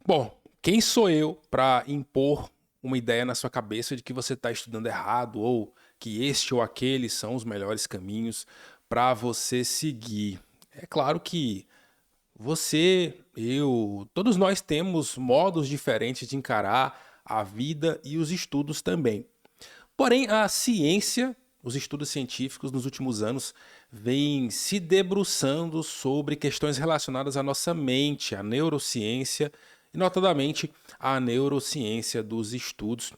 Bom, quem sou eu para impor uma ideia na sua cabeça de que você está estudando errado ou que este ou aquele são os melhores caminhos para você seguir? É claro que você, eu, todos nós temos modos diferentes de encarar a vida e os estudos também. Porém, a ciência, os estudos científicos nos últimos anos vêm se debruçando sobre questões relacionadas à nossa mente, à neurociência e, notadamente, à neurociência dos estudos.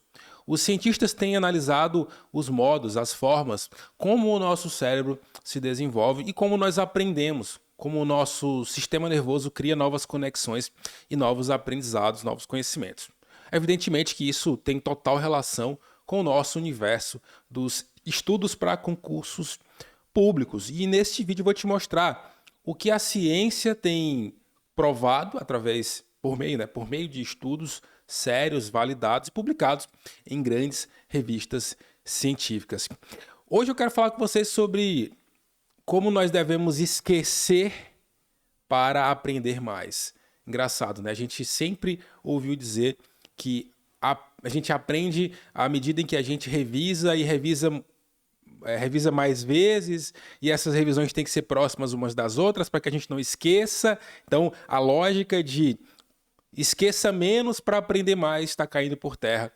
Os cientistas têm analisado os modos, as formas, como o nosso cérebro se desenvolve e como nós aprendemos, como o nosso sistema nervoso cria novas conexões e novos aprendizados, novos conhecimentos. Evidentemente que isso tem total relação com o nosso universo dos estudos para concursos públicos. E neste vídeo eu vou te mostrar o que a ciência tem provado através por meio de estudos sérios, validados e publicados em grandes revistas científicas. Hoje eu quero falar com vocês sobre como nós devemos esquecer para aprender mais. Engraçado, né? A gente sempre ouviu dizer que a gente aprende à medida em que a gente revisa e revisa mais vezes, e essas revisões têm que ser próximas umas das outras para que a gente não esqueça. Então, a lógica de esqueça menos para aprender mais está caindo por terra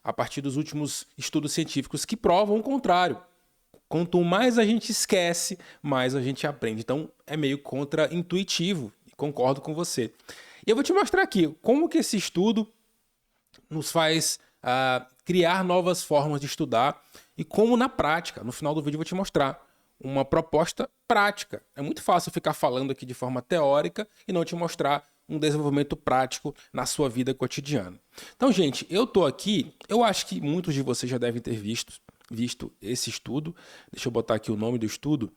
a partir dos últimos estudos científicos que provam o contrário. Quanto mais a gente esquece, mais a gente aprende. Então, é meio contra-intuitivo, e concordo com você. E eu vou te mostrar aqui como que esse estudo nos faz criar novas formas de estudar e como na prática, no final do vídeo eu vou te mostrar uma proposta prática. É muito fácil ficar falando aqui de forma teórica e não te mostrar um desenvolvimento prático na sua vida cotidiana. Então, gente, eu tô aqui, eu acho que muitos de vocês já devem ter visto esse estudo. Deixa eu botar aqui o nome do estudo.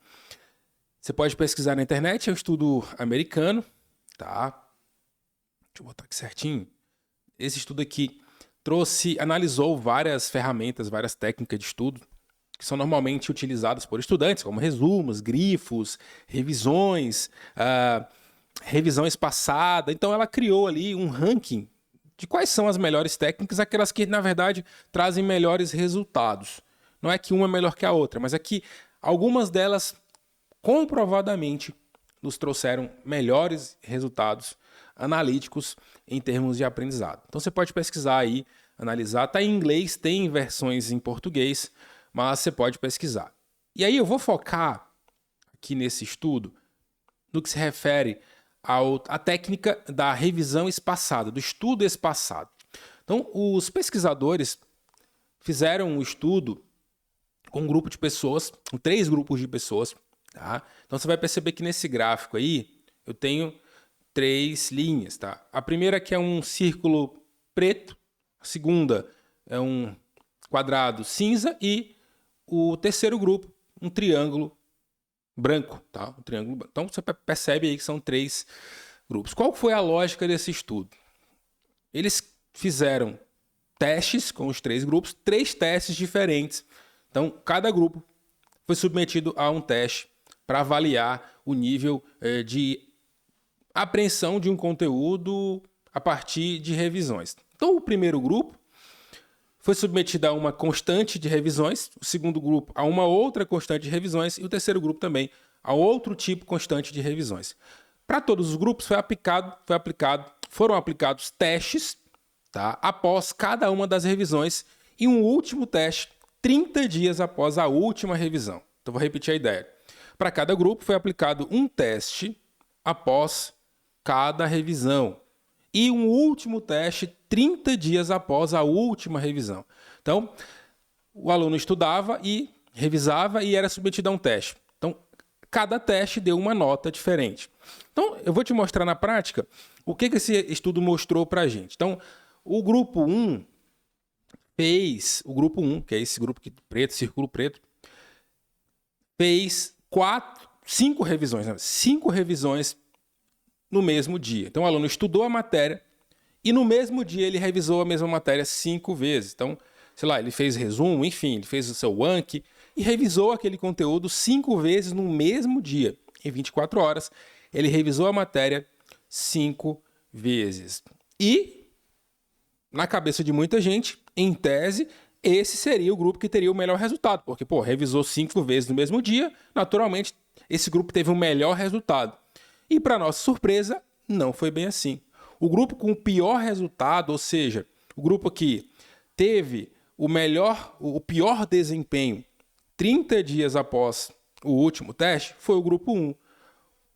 Você pode pesquisar na internet, é um estudo americano, tá? Deixa eu botar aqui certinho. Esse estudo aqui analisou várias ferramentas, várias técnicas de estudo que são normalmente utilizadas por estudantes, como resumos, grifos, revisões, revisão espaçada. Então ela criou ali um ranking de quais são as melhores técnicas, aquelas que na verdade trazem melhores resultados. Não é que uma é melhor que a outra, mas é que algumas delas comprovadamente nos trouxeram melhores resultados analíticos em termos de aprendizado. Então você pode pesquisar aí, analisar. Está em inglês, tem versões em português, mas você pode pesquisar. E aí eu vou focar aqui nesse estudo no que se refere à técnica da revisão espaçada, do estudo espaçado. Então os pesquisadores fizeram um estudo com um grupo de pessoas, com 3 grupos de pessoas. Tá? Então você vai perceber que nesse gráfico aí eu tenho 3 linhas. Tá? A primeira aqui é um círculo preto, a segunda é um quadrado cinza e o terceiro grupo, um triângulo branco. Tá? Um triângulo branco. Então você percebe aí que são 3 grupos. Qual foi a lógica desse estudo? Eles fizeram testes com os 3 grupos, 3 testes diferentes. Então cada grupo foi submetido a um teste para avaliar o nível de apreensão de um conteúdo a partir de revisões. Então, o primeiro grupo foi submetido a uma constante de revisões, o segundo grupo a uma outra constante de revisões e o terceiro grupo também a outro tipo constante de revisões. Para todos os grupos foram aplicados testes, tá, após cada uma das revisões e um último teste 30 dias após a última revisão. Então, vou repetir a ideia. Para cada grupo foi aplicado um teste após cada revisão e um último teste 30 dias após a última revisão. Então, o aluno estudava e revisava e era submetido a um teste. Então, cada teste deu uma nota diferente. Então, eu vou te mostrar na prática o que esse estudo mostrou para a gente. Então, o grupo 1 que é esse grupo aqui preto, círculo preto, fez 5 revisões, né? 5 revisões no mesmo dia. Então o aluno estudou a matéria e no mesmo dia ele revisou a mesma matéria 5 vezes. Então, sei lá, ele fez resumo, enfim, ele fez o seu Anki e revisou aquele conteúdo 5 vezes no mesmo dia. Em 24 horas, ele revisou a matéria 5 vezes. E, na cabeça de muita gente, em tese, esse seria o grupo que teria o melhor resultado. Porque, revisou 5 vezes no mesmo dia, naturalmente, esse grupo teve um melhor resultado. E, para nossa surpresa, não foi bem assim. O grupo com o pior resultado, ou seja, o grupo que teve o pior desempenho 30 dias após o último teste, foi o grupo 1.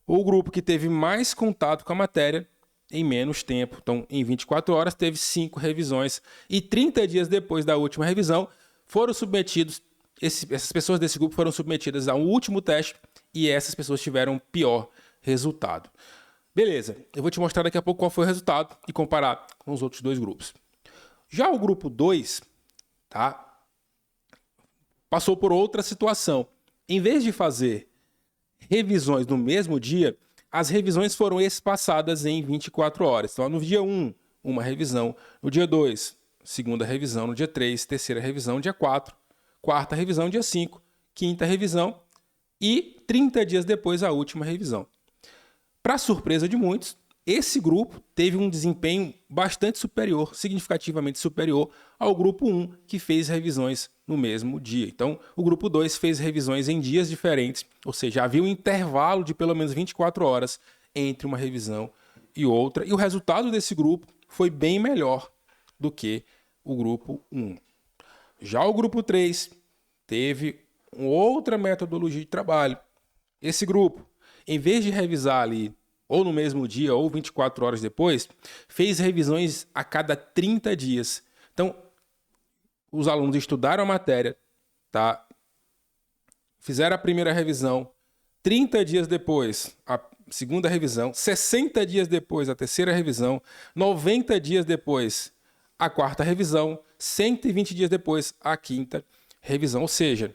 O grupo que teve mais contato com a matéria em menos tempo. Então, em 24 horas, teve 5 revisões. E 30 dias depois da última revisão, foram submetidos, essas pessoas desse grupo foram submetidas ao último teste e essas pessoas tiveram pior resultado. Beleza, eu vou te mostrar daqui a pouco qual foi o resultado e comparar com os outros dois grupos. Já o grupo 2, tá, passou por outra situação. Em vez de fazer revisões no mesmo dia, as revisões foram espaçadas em 24 horas. Então, no dia 1, uma revisão. No dia 2, segunda revisão. No dia 3, terceira revisão. No dia 4, quarta revisão. Dia 5, quinta revisão. E 30 dias depois, a última revisão. Para surpresa de muitos, esse grupo teve um desempenho bastante superior, significativamente superior ao grupo 1, que fez revisões no mesmo dia. Então, o grupo 2 fez revisões em dias diferentes, ou seja, havia um intervalo de pelo menos 24 horas entre uma revisão e outra, e o resultado desse grupo foi bem melhor do que o grupo 1. Já o grupo 3 teve outra metodologia de trabalho. Esse grupo, em vez de revisar ali ou no mesmo dia, ou 24 horas depois, fez revisões a cada 30 dias. Então, os alunos estudaram a matéria, tá? Fizeram a primeira revisão, 30 dias depois, a segunda revisão, 60 dias depois, a terceira revisão, 90 dias depois, a quarta revisão, 120 dias depois, a quinta revisão. Ou seja,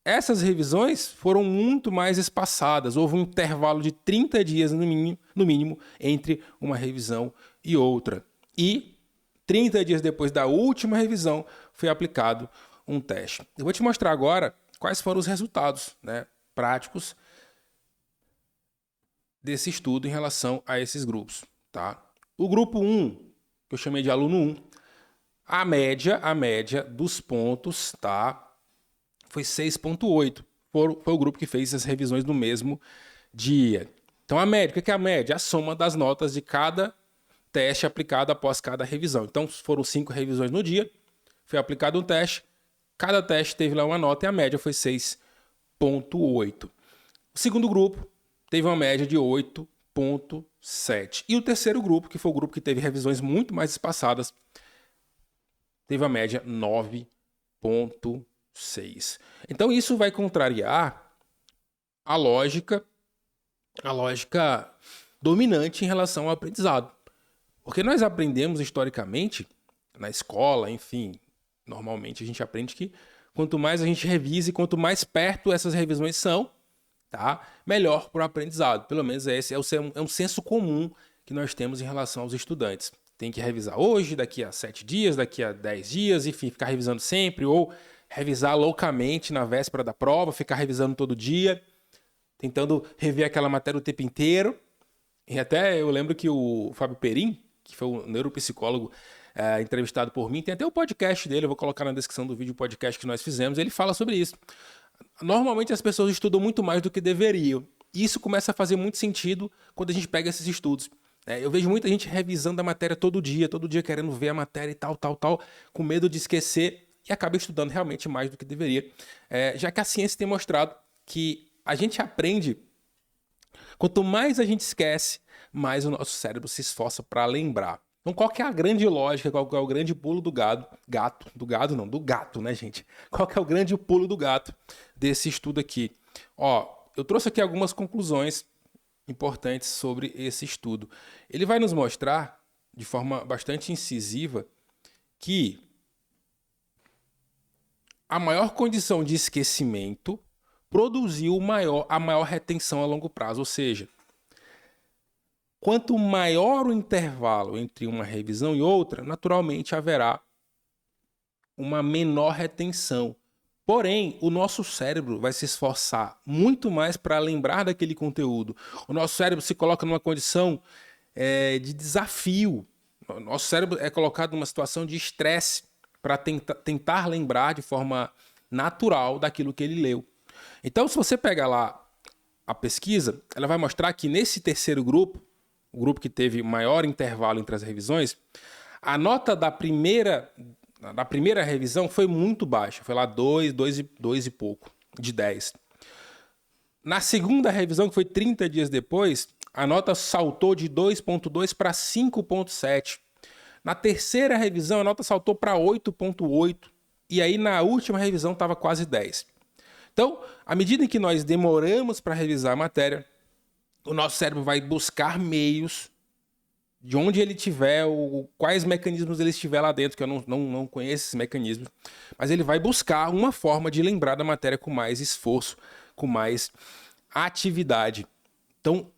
essas revisões foram muito mais espaçadas. Houve um intervalo de 30 dias no mínimo entre uma revisão e outra. E 30 dias depois da última revisão foi aplicado um teste. Eu vou te mostrar agora quais foram os resultados, né, práticos desse estudo em relação a esses grupos. Tá? O grupo 1, que eu chamei de aluno 1, a média dos pontos, tá, foi 6,8. Foi o grupo que fez as revisões no mesmo dia. Então, a média, o que é a média? A soma das notas de cada teste aplicado após cada revisão. Então, foram 5 revisões no dia, foi aplicado um teste, cada teste teve lá uma nota e a média foi 6,8. O segundo grupo teve uma média de 8,7. E o terceiro grupo, que foi o grupo que teve revisões muito mais espaçadas, teve a média 9,6. Então, isso vai contrariar a lógica dominante em relação ao aprendizado. Porque nós aprendemos historicamente, na escola, enfim, normalmente a gente aprende que quanto mais a gente revisa e quanto mais perto essas revisões são, tá, melhor para o aprendizado. Pelo menos esse é um senso comum que nós temos em relação aos estudantes. Tem que revisar hoje, daqui a 7 dias, daqui a 10 dias, enfim, ficar revisando sempre, ou revisar loucamente na véspera da prova, ficar revisando todo dia, tentando rever aquela matéria o tempo inteiro. E até eu lembro que o Fábio Perim, que foi um neuropsicólogo entrevistado por mim, tem até o podcast dele, eu vou colocar na descrição do vídeo o podcast que nós fizemos, ele fala sobre isso. Normalmente as pessoas estudam muito mais do que deveriam. E isso começa a fazer muito sentido quando a gente pega esses estudos. Eu vejo muita gente revisando a matéria todo dia querendo ver a matéria e tal, com medo de esquecer e acaba estudando realmente mais do que deveria. Já que a ciência tem mostrado que a gente aprende, quanto mais a gente esquece, mais o nosso cérebro se esforça para lembrar. Então, qual que é a grande lógica, qual que é o grande pulo do gato, né, gente? Qual que é o grande pulo do gato desse estudo aqui? Eu trouxe aqui algumas conclusões importantes sobre esse estudo. Ele vai nos mostrar, de forma bastante incisiva, que a maior condição de esquecimento produziu a maior retenção a longo prazo, ou seja, quanto maior o intervalo entre uma revisão e outra, naturalmente haverá uma menor retenção. Porém, o nosso cérebro vai se esforçar muito mais para lembrar daquele conteúdo. O nosso cérebro se coloca numa condição de desafio. Nosso cérebro é colocado numa situação de estresse para tentar lembrar de forma natural daquilo que ele leu. Então, se você pegar lá a pesquisa, ela vai mostrar que nesse terceiro grupo, o grupo que teve maior intervalo entre as revisões, a nota da primeira revisão foi muito baixa, foi lá 2 e pouco, de 10. Na segunda revisão, que foi 30 dias depois, a nota saltou de 2,2 para 5,7. Na terceira revisão, a nota saltou para 8,8. E aí, na última revisão, estava quase 10. Então, à medida em que nós demoramos para revisar a matéria, o nosso cérebro vai buscar meios de onde ele tiver, quais mecanismos ele estiver lá dentro, que eu não conheço esses mecanismos, mas ele vai buscar uma forma de lembrar da matéria com mais esforço, com mais atividade. Então,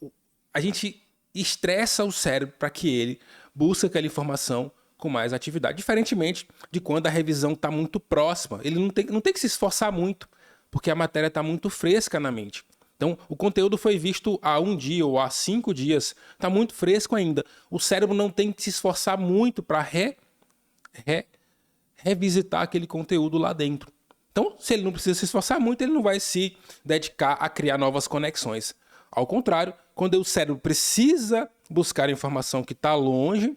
a gente estressa o cérebro para que ele busque aquela informação com mais atividade, diferentemente de quando a revisão está muito próxima. Ele não tem que se esforçar muito, porque a matéria está muito fresca na mente. Então, o conteúdo foi visto há 1 dia ou há 5 dias, está muito fresco ainda. O cérebro não tem que se esforçar muito para revisitar aquele conteúdo lá dentro. Então, se ele não precisa se esforçar muito, ele não vai se dedicar a criar novas conexões. Ao contrário, quando o cérebro precisa buscar a informação que está longe,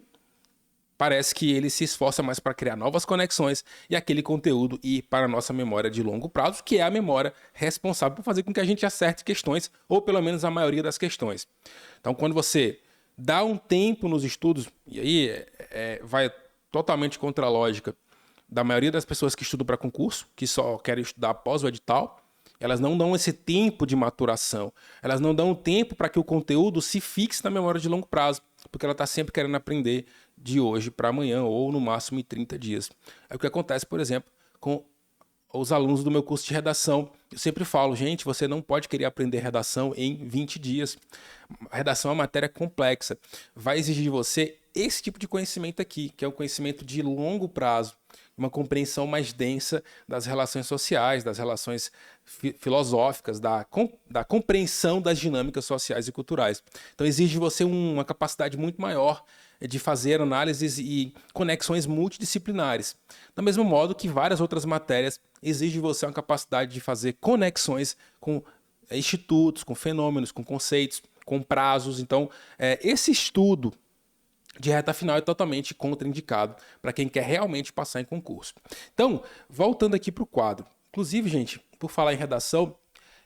parece que ele se esforça mais para criar novas conexões e aquele conteúdo ir para a nossa memória de longo prazo, que é a memória responsável por fazer com que a gente acerte questões, ou pelo menos a maioria das questões. Então, quando você dá um tempo nos estudos, e aí vai totalmente contra a lógica da maioria das pessoas que estudam para concurso, que só querem estudar após o edital, elas não dão esse tempo de maturação, elas não dão tempo para que o conteúdo se fixe na memória de longo prazo, porque ela está sempre querendo aprender de hoje para amanhã, ou no máximo em 30 dias. É o que acontece, por exemplo, com os alunos do meu curso de redação. Eu sempre falo, gente, você não pode querer aprender redação em 20 dias. A redação é uma matéria complexa. Vai exigir de você esse tipo de conhecimento aqui, que é o conhecimento de longo prazo, uma compreensão mais densa das relações sociais, das relações filosóficas, da compreensão das dinâmicas sociais e culturais. Então exige de você uma capacidade muito maior de fazer análises e conexões multidisciplinares. Do mesmo modo que várias outras matérias exigem de você uma capacidade de fazer conexões com institutos, com fenômenos, com conceitos, com prazos. Então, esse estudo de reta final é totalmente contraindicado para quem quer realmente passar em concurso. Então, voltando aqui para o quadro. Inclusive, gente, por falar em redação,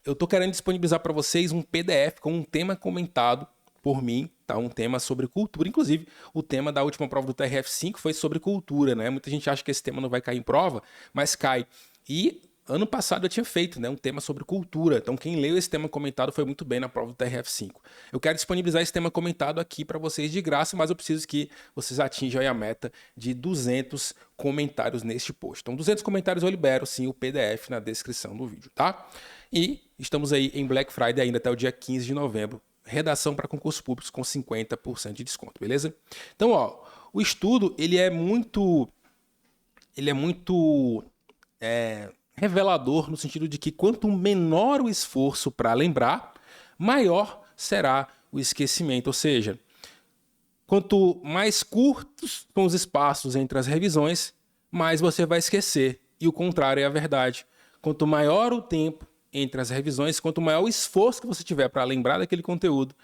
eu estou querendo disponibilizar para vocês um PDF com um tema comentado por mim, tá? Um tema sobre cultura. Inclusive, o tema da última prova do TRF5 foi sobre cultura, né? Muita gente acha que esse tema não vai cair em prova, mas cai. E ano passado eu tinha feito, né, um tema sobre cultura. Então, quem leu esse tema comentado foi muito bem na prova do TRF5. Eu quero disponibilizar esse tema comentado aqui para vocês de graça, mas eu preciso que vocês atinjam aí a meta de 200 comentários neste post. Então, 200 comentários eu libero, sim, o PDF na descrição do vídeo, tá? E estamos aí em Black Friday ainda até o dia 15 de novembro. Redação para concursos públicos com 50% de desconto, beleza? Então, ó, o estudo, ele é muito revelador no sentido de que quanto menor o esforço para lembrar, maior será o esquecimento. Ou seja, quanto mais curtos são os espaços entre as revisões, mais você vai esquecer. E o contrário é a verdade. Quanto maior o tempo entre as revisões, quanto maior o esforço que você tiver para lembrar daquele conteúdo,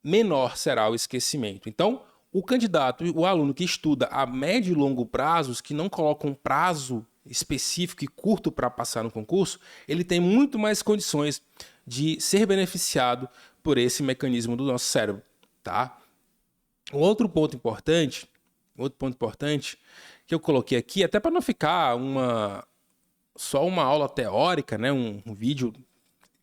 menor será o esquecimento. Então, o candidato, o aluno que estuda a médio e longo prazos, que não coloca um prazo específico e curto para passar no concurso, ele tem muito mais condições de ser beneficiado por esse mecanismo do nosso cérebro, tá? Outro ponto importante que eu coloquei aqui, até para não ficar só uma aula teórica, né, um vídeo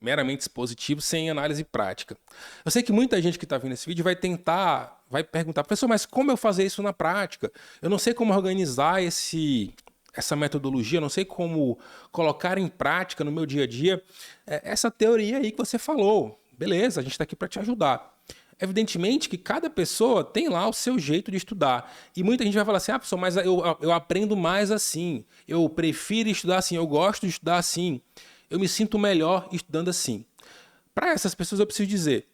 meramente expositivo sem análise prática. Eu sei que muita gente que está vendo esse vídeo vai perguntar, professor, mas como eu fazer isso na prática? Eu não sei como organizar essa metodologia, eu não sei como colocar em prática no meu dia a dia essa teoria aí que você falou. Beleza, a gente está aqui para te ajudar. Evidentemente que cada pessoa tem lá o seu jeito de estudar. E muita gente vai falar assim, professor, mas eu aprendo mais assim. Eu prefiro estudar assim, eu gosto de estudar assim. Eu me sinto melhor estudando assim. Para essas pessoas eu preciso dizer,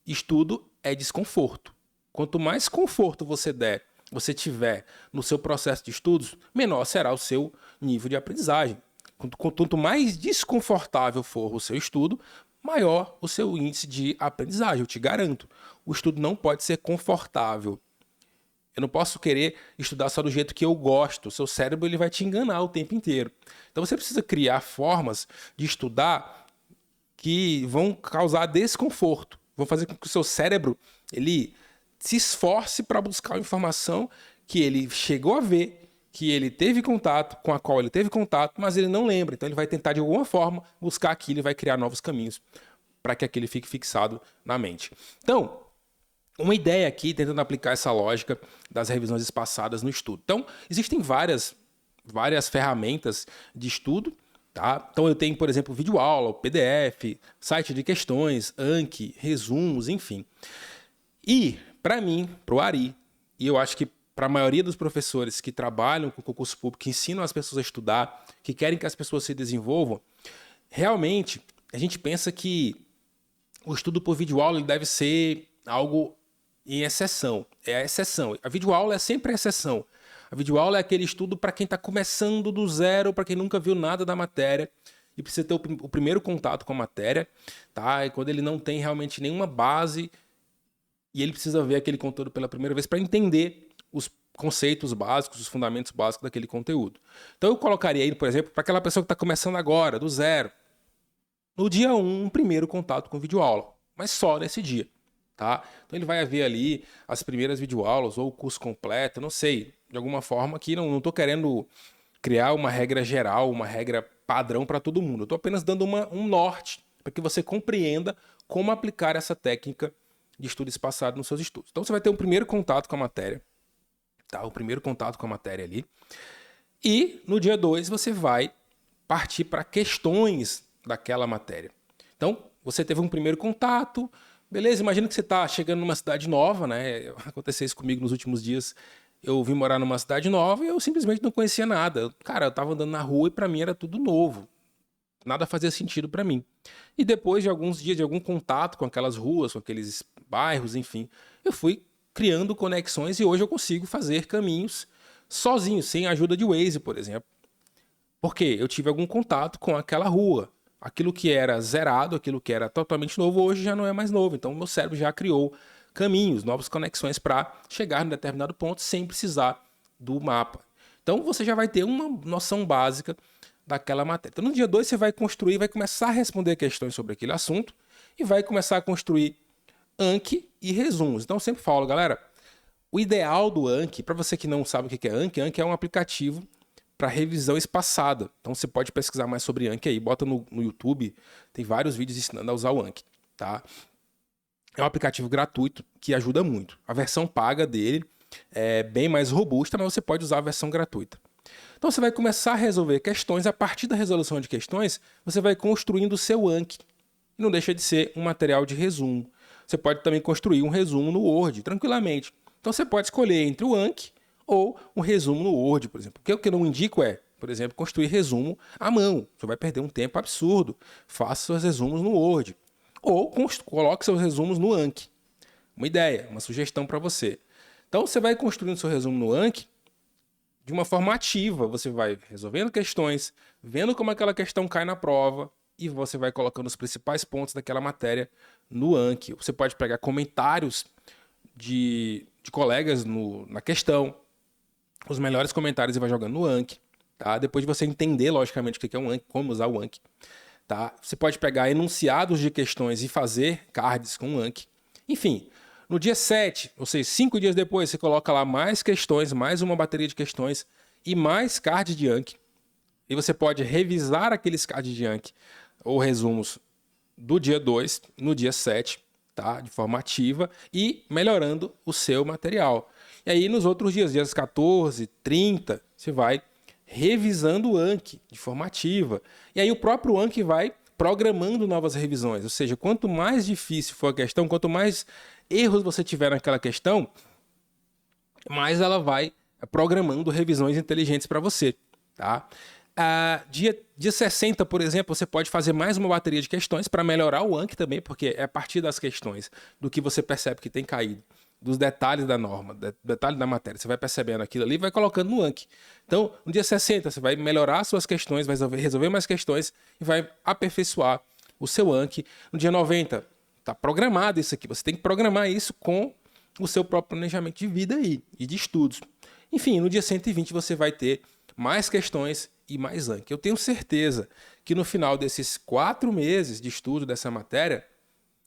estudo é desconforto. Quanto mais conforto você tiver no seu processo de estudos, menor será o seu nível de aprendizagem. Quanto mais desconfortável for o seu estudo, maior o seu índice de aprendizagem, eu te garanto. O estudo não pode ser confortável. Eu não posso querer estudar só do jeito que eu gosto. O seu cérebro ele vai te enganar o tempo inteiro. Então você precisa criar formas de estudar que vão causar desconforto. Vão fazer com que o seu cérebro ele se esforce para buscar uma informação que ele chegou a ver, que ele teve contato, com a qual ele teve contato, mas ele não lembra. Então ele vai tentar de alguma forma buscar aquilo e vai criar novos caminhos para que aquele fique fixado na mente. Então, uma ideia aqui, tentando aplicar essa lógica das revisões espaçadas no estudo. Então, existem várias ferramentas de estudo, tá? Então, eu tenho, por exemplo, videoaula, PDF, site de questões, Anki, resumos, enfim. E, para mim, para o Ari, e eu acho que para a maioria dos professores que trabalham com concurso público, que ensinam as pessoas a estudar, que querem que as pessoas se desenvolvam, realmente, a gente pensa que o estudo por videoaula ele deve ser algo em exceção. É a exceção. A videoaula é sempre a exceção. A videoaula é aquele estudo para quem está começando do zero, para quem nunca viu nada da matéria e precisa ter o primeiro contato com a matéria, tá? E quando ele não tem realmente nenhuma base e ele precisa ver aquele conteúdo pela primeira vez para entender os conceitos básicos, os fundamentos básicos daquele conteúdo. Então eu colocaria aí, por exemplo, para aquela pessoa que está começando agora, do zero, no dia 1, um primeiro contato com videoaula, mas só nesse dia, tá? Então ele vai ver ali as primeiras videoaulas ou o curso completo, não sei, de alguma forma aqui não estou querendo criar uma regra geral, uma regra padrão para todo mundo. Eu estou apenas dando um norte para que você compreenda como aplicar essa técnica de estudo espaçado nos seus estudos. Então você vai ter um primeiro contato com a matéria, tá? O primeiro contato com a matéria ali. E no dia 2 você vai partir para questões daquela matéria. Então, você teve um primeiro contato, beleza? Imagina que você está chegando numa cidade nova, né? Aconteceu isso comigo nos últimos dias. Eu vim morar numa cidade nova e eu simplesmente não conhecia nada. Cara, eu estava andando na rua e para mim era tudo novo. Nada fazia sentido para mim. E depois de alguns dias de algum contato com aquelas ruas, com aqueles bairros, enfim, eu fui criando conexões e hoje eu consigo fazer caminhos sozinho, sem a ajuda de Waze, por exemplo. Porque eu tive algum contato com aquela rua. Aquilo que era zerado, aquilo que era totalmente novo, hoje já não é mais novo. Então, meu cérebro já criou caminhos, novas conexões para chegar em determinado ponto sem precisar do mapa. Então, você já vai ter uma noção básica daquela matéria. Então, no dia 2, você vai construir, vai começar a responder questões sobre aquele assunto e vai começar a construir Anki e resumos. Então, eu sempre falo, galera, o ideal do Anki, para você que não sabe o que é Anki é um aplicativo para revisão espaçada. Então você pode pesquisar mais sobre Anki aí, bota no YouTube, tem vários vídeos ensinando a usar o Anki, tá? É um aplicativo gratuito que ajuda muito. A versão paga dele é bem mais robusta, mas você pode usar a versão gratuita. Então você vai começar a resolver questões, a partir da resolução de questões, você vai construindo o seu Anki. E não deixa de ser um material de resumo. Você pode também construir um resumo no Word, tranquilamente. Então você pode escolher entre o Anki ou um resumo no Word, por exemplo. O que eu não indico é, por exemplo, construir resumo à mão. Você vai perder um tempo absurdo. Faça seus resumos no Word. Ou coloque seus resumos no Anki. Uma ideia, uma sugestão para você. Então, você vai construindo seu resumo no Anki de uma forma ativa. Você vai resolvendo questões, vendo como aquela questão cai na prova e você vai colocando os principais pontos daquela matéria no Anki. Você pode pegar comentários de colegas na questão, os melhores comentários e vai jogando no Anki, tá? Depois de você entender, logicamente, o que é um Anki, como usar o Anki, tá? Você pode pegar enunciados de questões e fazer cards com o Anki. Enfim, no dia 7, ou seja, 5 dias depois, você coloca lá mais questões, mais uma bateria de questões e mais cards de Anki. E você pode revisar aqueles cards de Anki ou resumos do dia 2 no dia 7, tá? De forma ativa e melhorando o seu material. E aí, nos outros dias 14, 30, você vai revisando o Anki de forma ativa. E aí, o próprio Anki vai programando novas revisões. Ou seja, quanto mais difícil for a questão, quanto mais erros você tiver naquela questão, mais ela vai programando revisões inteligentes para você, tá? Dia 60, por exemplo, você pode fazer mais uma bateria de questões para melhorar o Anki também, porque é a partir das questões do que você percebe que tem caído dos detalhes da norma, detalhes da matéria. Você vai percebendo aquilo ali e vai colocando no Anki. Então, no dia 60, você vai melhorar suas questões, vai resolver mais questões e vai aperfeiçoar o seu Anki. No dia 90, tá programado isso aqui. Você tem que programar isso com o seu próprio planejamento de vida aí e de estudos. Enfim, no dia 120 você vai ter mais questões e mais Anki. Eu tenho certeza que no final desses 4 meses de estudo dessa matéria,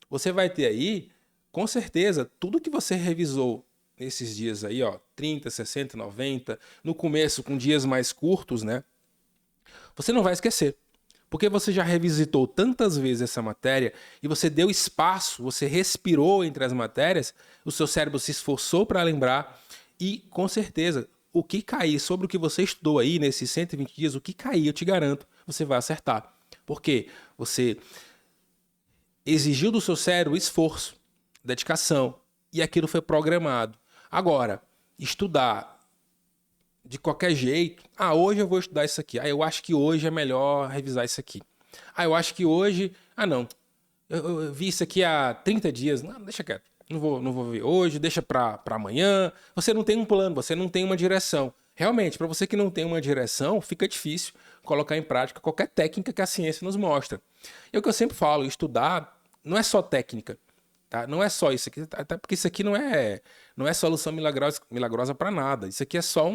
você vai ter aí, com certeza, tudo que você revisou nesses dias aí, ó, 30, 60, 90, no começo com dias mais curtos, né? Você não vai esquecer. Porque você já revisitou tantas vezes essa matéria e você deu espaço, você respirou entre as matérias, o seu cérebro se esforçou para lembrar e, com certeza, o que cair sobre o que você estudou aí nesses 120 dias, o que cair, eu te garanto, você vai acertar. Porque você exigiu do seu cérebro esforço, dedicação, e aquilo foi programado. Agora, estudar de qualquer jeito, hoje eu vou estudar isso aqui, eu acho que hoje é melhor revisar isso aqui. Eu acho que hoje, não, eu vi isso aqui há 30 dias, não, deixa quieto, não vou ver hoje, deixa para amanhã. Você não tem um plano, você não tem uma direção. Realmente, para você que não tem uma direção, fica difícil colocar em prática qualquer técnica que a ciência nos mostra. E o que eu sempre falo, estudar não é só técnica, tá? Não é só isso aqui, até porque isso aqui não é solução milagrosa para nada. Isso aqui é só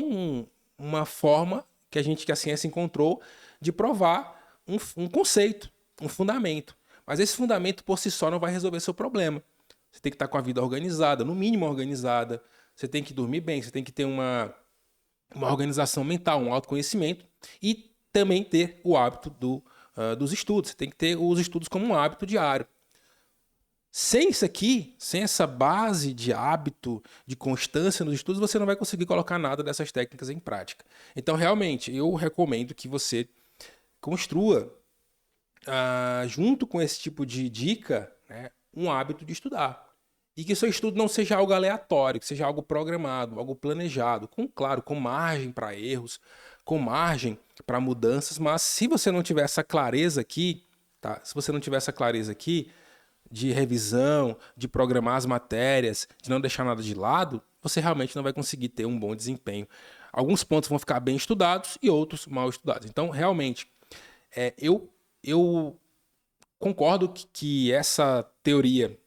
uma forma que a ciência encontrou de provar um conceito, um fundamento. Mas esse fundamento por si só não vai resolver seu problema. Você tem que estar com a vida organizada, no mínimo organizada. Você tem que dormir bem, você tem que ter uma organização mental, um autoconhecimento e também ter o hábito dos estudos. Você tem que ter os estudos como um hábito diário. Sem isso aqui, sem essa base de hábito, de constância nos estudos, você não vai conseguir colocar nada dessas técnicas em prática. Então, realmente, eu recomendo que você construa, junto com esse tipo de dica, né, um hábito de estudar. E que seu estudo não seja algo aleatório, que seja algo programado, algo planejado, com margem para erros, com margem para mudanças, mas se você não tiver essa clareza aqui, tá? Se você não tiver essa clareza aqui, de revisão, de programar as matérias, de não deixar nada de lado, você realmente não vai conseguir ter um bom desempenho. Alguns pontos vão ficar bem estudados e outros mal estudados. Então, realmente, eu concordo que essa teoria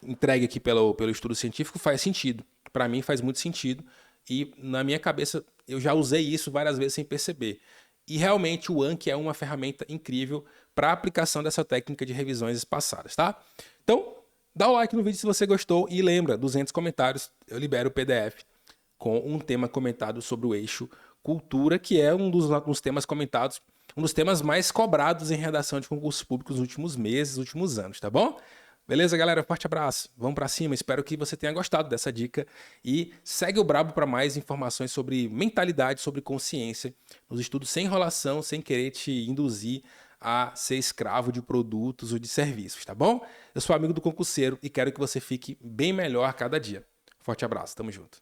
entregue aqui pelo estudo científico faz sentido. Para mim faz muito sentido. E na minha cabeça eu já usei isso várias vezes sem perceber. E realmente o Anki é uma ferramenta incrível para a aplicação dessa técnica de revisões espaçadas, tá? Então, dá o like no vídeo se você gostou e lembra, 200 comentários, eu libero o PDF com um tema comentado sobre o eixo cultura, que é um dos temas comentados, um dos temas mais cobrados em redação de concursos públicos nos últimos meses, últimos anos, tá bom? Beleza, galera? Forte abraço. Vamos pra cima. Espero que você tenha gostado dessa dica e segue o Brabo para mais informações sobre mentalidade, sobre consciência, nos estudos sem enrolação, sem querer te induzir a ser escravo de produtos ou de serviços, tá bom? Eu sou amigo do concurseiro e quero que você fique bem melhor a cada dia. Forte abraço. Tamo junto.